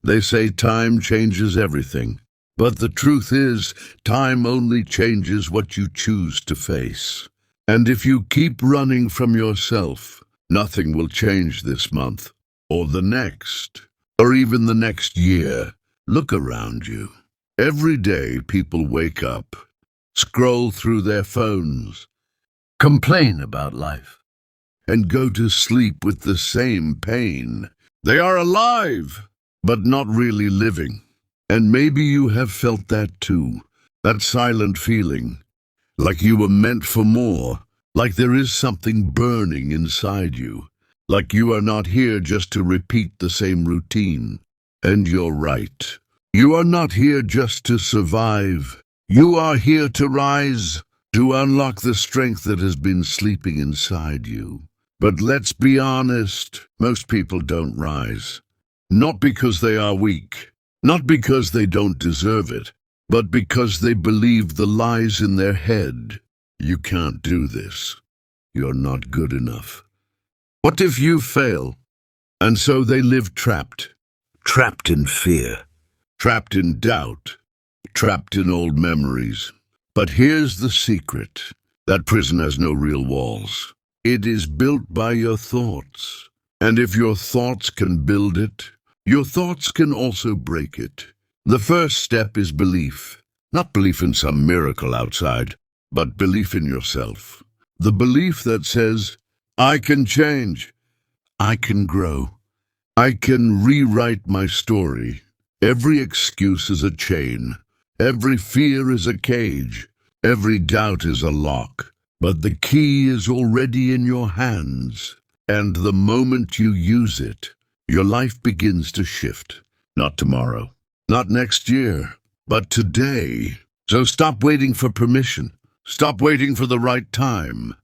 They say time changes everything. But the truth is, time only changes what you choose to face. And if you keep running from yourself, nothing will change this month, or the next, or even the next year. Look around you. Every day people wake up, scroll through their phones, complain about life, and go to sleep with the same pain. They are alive, but not really living. And maybe you have felt that too, that silent feeling, like you were meant for more, like there is something burning inside you, like you are not here just to repeat the same routine. And you're right. You are not here just to survive. You are here to rise, to unlock the strength that has been sleeping inside you. But let's be honest, most people don't rise. Not because they are weak, not because they don't deserve it, but because they believe the lies in their head. You can't do this. You're not good enough. What if you fail? And so they live trapped in fear, trapped in doubt, trapped in old memories. But here's the secret. That prison has no real walls. It is built by your thoughts. And if your thoughts can build it, your thoughts can also break it. The first step is belief. Not belief in some miracle outside, but belief in yourself. The belief that says, I can change, I can grow, I can rewrite my story. Every excuse is a chain. Every fear is a cage. Every doubt is a lock. But the key is already in your hands. And the moment you use it, your life begins to shift. Not tomorrow, not next year, but today. So stop waiting for permission. Stop waiting for the right time.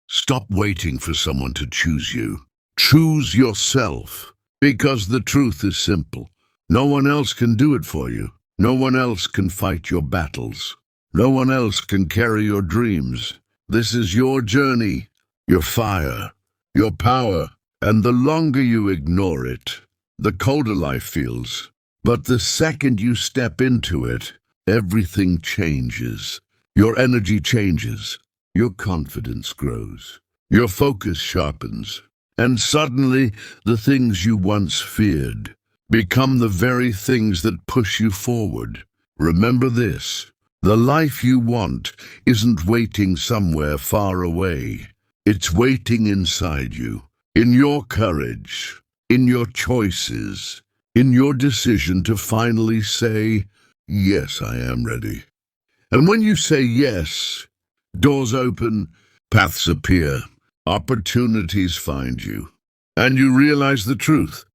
Stop waiting for someone to choose you. Choose yourself. Because the truth is simple. No one else can do it for you. No one else can fight your battles. No one else can carry your dreams. This is your journey, your fire, your power. And the longer you ignore it, the colder life feels. But the second you step into it, everything changes. Your energy changes. Your confidence grows. Your focus sharpens. And suddenly, the things you once feared become the very things that push you forward. Remember this. The life you want isn't waiting somewhere far away. It's waiting inside you. In your courage, in your choices, in your decision to finally say, yes, I am ready. And when you say yes, doors open, paths appear, opportunities find you, and you realize the truth.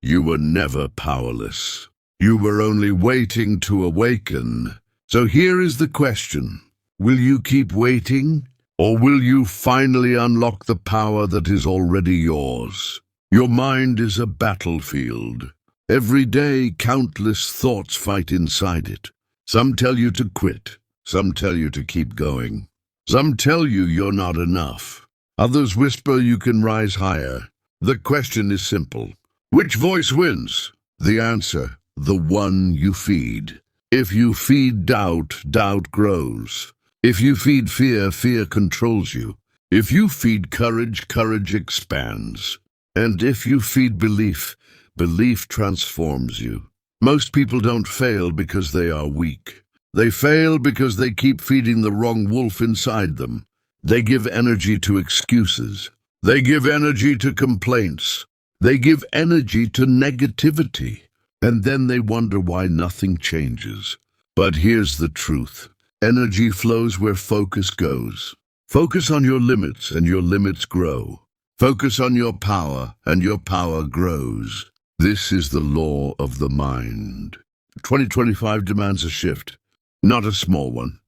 You were never powerless. You were only waiting to awaken. So here is the question. Will you keep waiting? Or will you finally unlock the power that is already yours? Your mind is a battlefield. Every day, countless thoughts fight inside it. Some tell you to quit. Some tell you to keep going. Some tell you you're not enough. Others whisper you can rise higher. The question is simple. Which voice wins? The answer, the one you feed. If you feed doubt, doubt grows. If you feed fear, fear controls you. If you feed courage, courage expands. And if you feed belief, belief transforms you. Most people don't fail because they are weak. They fail because they keep feeding the wrong wolf inside them. They give energy to excuses. They give energy to complaints. They give energy to negativity. And then they wonder why nothing changes. But here's the truth. Energy flows where focus goes. Focus on your limits and your limits grow. Focus on your power and your power grows. This is the law of the mind. 2025 demands a shift. Not a small one.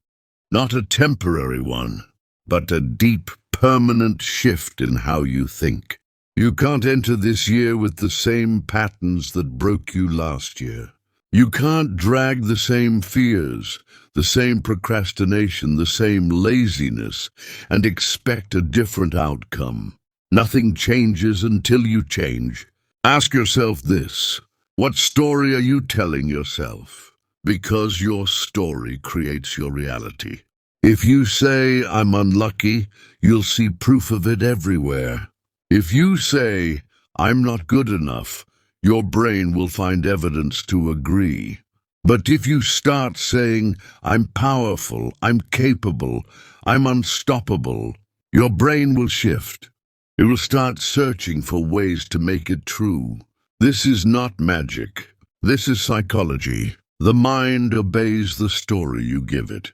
Not a temporary one. But a deep, permanent shift in how you think. You can't enter this year with the same patterns that broke you last year. You can't drag the same fears, the same procrastination, the same laziness, and expect a different outcome. Nothing changes until you change. Ask yourself this. What story are you telling yourself? Because your story creates your reality. If you say, I'm unlucky, you'll see proof of it everywhere. If you say, I'm not good enough, your brain will find evidence to agree. But if you start saying, I'm powerful, I'm capable, I'm unstoppable, your brain will shift. It will start searching for ways to make it true. This is not magic. This is psychology. The mind obeys the story you give it.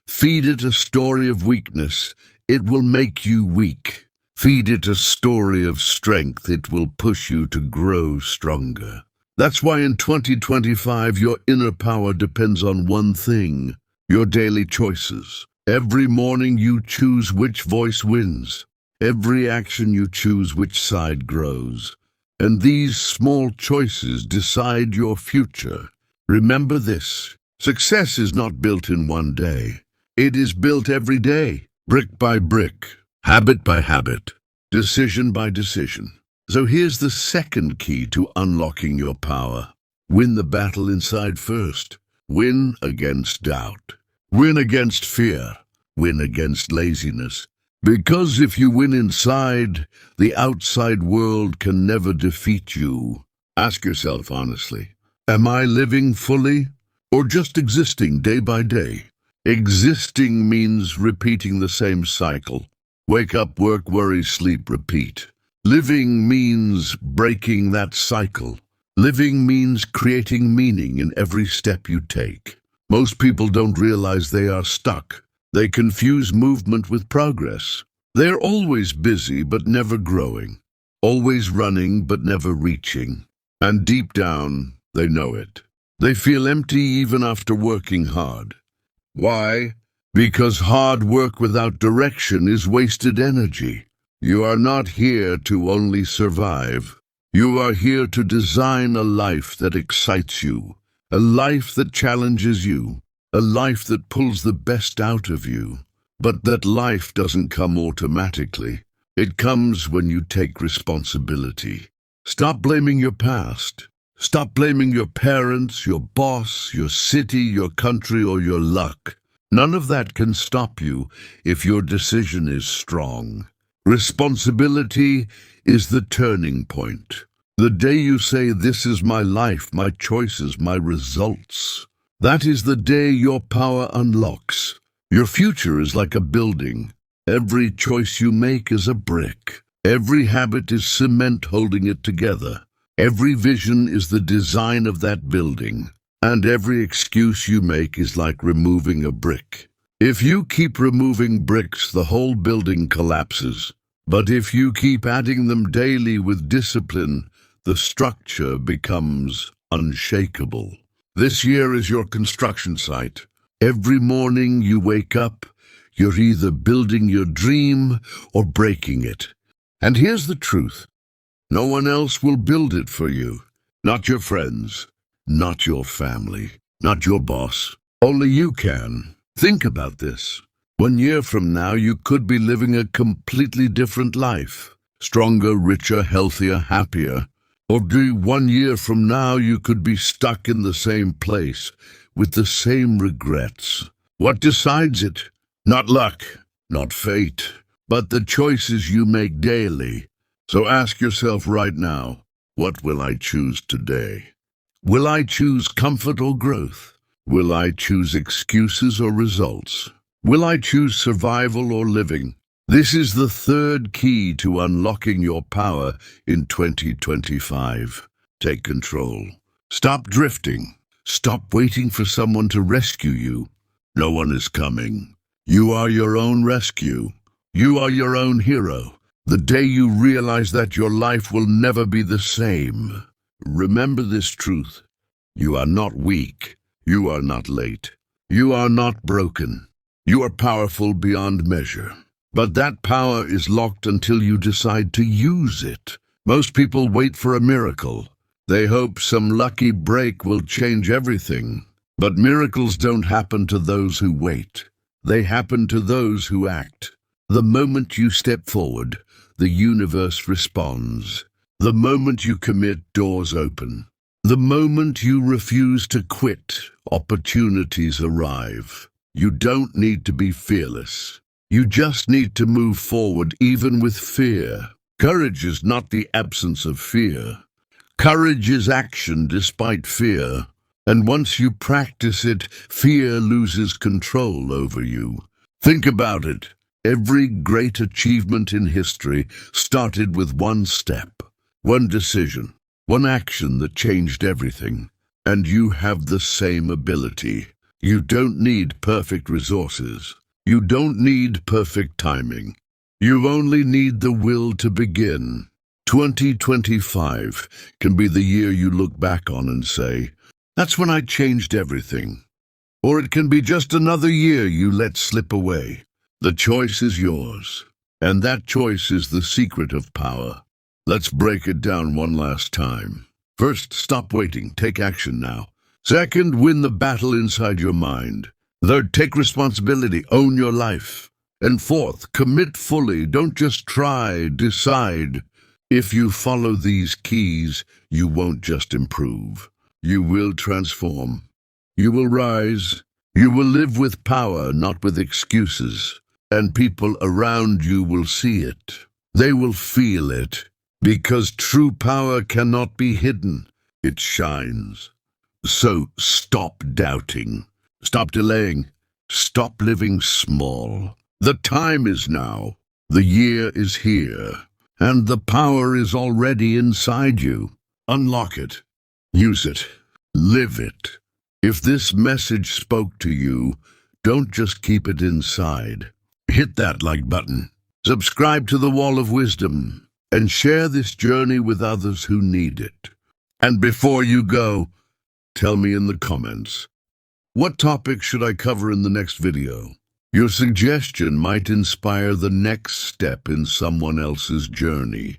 Feed it a story of weakness, it will make you weak. Feed it a story of strength, it will push you to grow stronger. That's why in 2025 your inner power depends on one thing: your daily choices. Every morning you choose which voice wins. Every action you choose which side grows. And these small choices decide your future. Remember this: success is not built in one day. It is built every day, brick by brick, habit by habit, decision by decision. So here's the second key to unlocking your power. Win the battle inside first. Win against doubt. Win against fear. Win against laziness. Because if you win inside, the outside world can never defeat you. Ask yourself honestly, am I living fully or just existing day by day? Existing means repeating the same cycle. Wake up, work, worry, sleep, repeat. Living means breaking that cycle. Living means creating meaning in every step you take. Most people don't realize they are stuck. They confuse movement with progress. They're always busy but never growing. Always running but never reaching. And deep down, they know it. They feel empty even after working hard. Why? Because hard work without direction is wasted energy. You are not here to only survive. You are here to design a life that excites you, a life that challenges you, a life that pulls the best out of you. But that life doesn't come automatically. It comes when you take responsibility. Stop blaming your past. Stop blaming your parents, your boss, your city, your country, or your luck. None of that can stop you if your decision is strong. Responsibility is the turning point. The day you say, this is my life, my choices, my results, that is the day your power unlocks. Your future is like a building. Every choice you make is a brick. Every habit is cement holding it together. Every vision is the design of that building. And every excuse you make is like removing a brick. If you keep removing bricks, the whole building collapses. But if you keep adding them daily with discipline, the structure becomes unshakable. This year is your construction site. Every morning you wake up, you're either building your dream or breaking it. And here's the truth: no one else will build it for you. Not your friends, not your family, not your boss. Only you can. Think about this. 1 year from now, you could be living a completely different life. Stronger, richer, healthier, happier. Or 1 year from now, you could be stuck in the same place with the same regrets. What decides it? Not luck, not fate, but the choices you make daily. So ask yourself right now, what will I choose today? Will I choose comfort or growth? Will I choose excuses or results? Will I choose survival or living? This is the third key to unlocking your power in 2025. Take control. Stop drifting. Stop waiting for someone to rescue you. No one is coming. You are your own rescue. You are your own hero. The day you realize that, your life will never be the same. Remember this truth: you are not weak. You are not late. You are not broken. You are powerful beyond measure. But that power is locked until you decide to use it. Most people wait for a miracle. They hope some lucky break will change everything. But miracles don't happen to those who wait. They happen to those who act. The moment you step forward, the universe responds. The moment you commit, doors open. The moment you refuse to quit, opportunities arrive. You don't need to be fearless. You just need to move forward even with fear. Courage is not the absence of fear. Courage is action despite fear. And once you practice it, fear loses control over you. Think about it. Every great achievement in history started with one step, one decision, one action that changed everything. And you have the same ability. You don't need perfect resources. You don't need perfect timing. You only need the will to begin. 2025 can be the year you look back on and say, "That's when I changed everything." Or it can be just another year you let slip away. The choice is yours, and that choice is the secret of power. Let's break it down one last time. First, stop waiting. Take action now. Second, win the battle inside your mind. Third, take responsibility. Own your life. And fourth, commit fully. Don't just try, decide. If you follow these keys, you won't just improve. You will transform. You will rise. You will live with power, not with excuses. And people around you will see it. They will feel it. Because true power cannot be hidden. It shines. So stop doubting. Stop delaying. Stop living small. The time is now. The year is here. And the power is already inside you. Unlock it. Use it. Live it. If this message spoke to you, don't just keep it inside. Hit that like button. Subscribe to the Wall of Wisdom and share this journey with others who need it. And before you go, tell me in the comments, what topic should I cover in the next video? Your suggestion might inspire the next step in someone else's journey.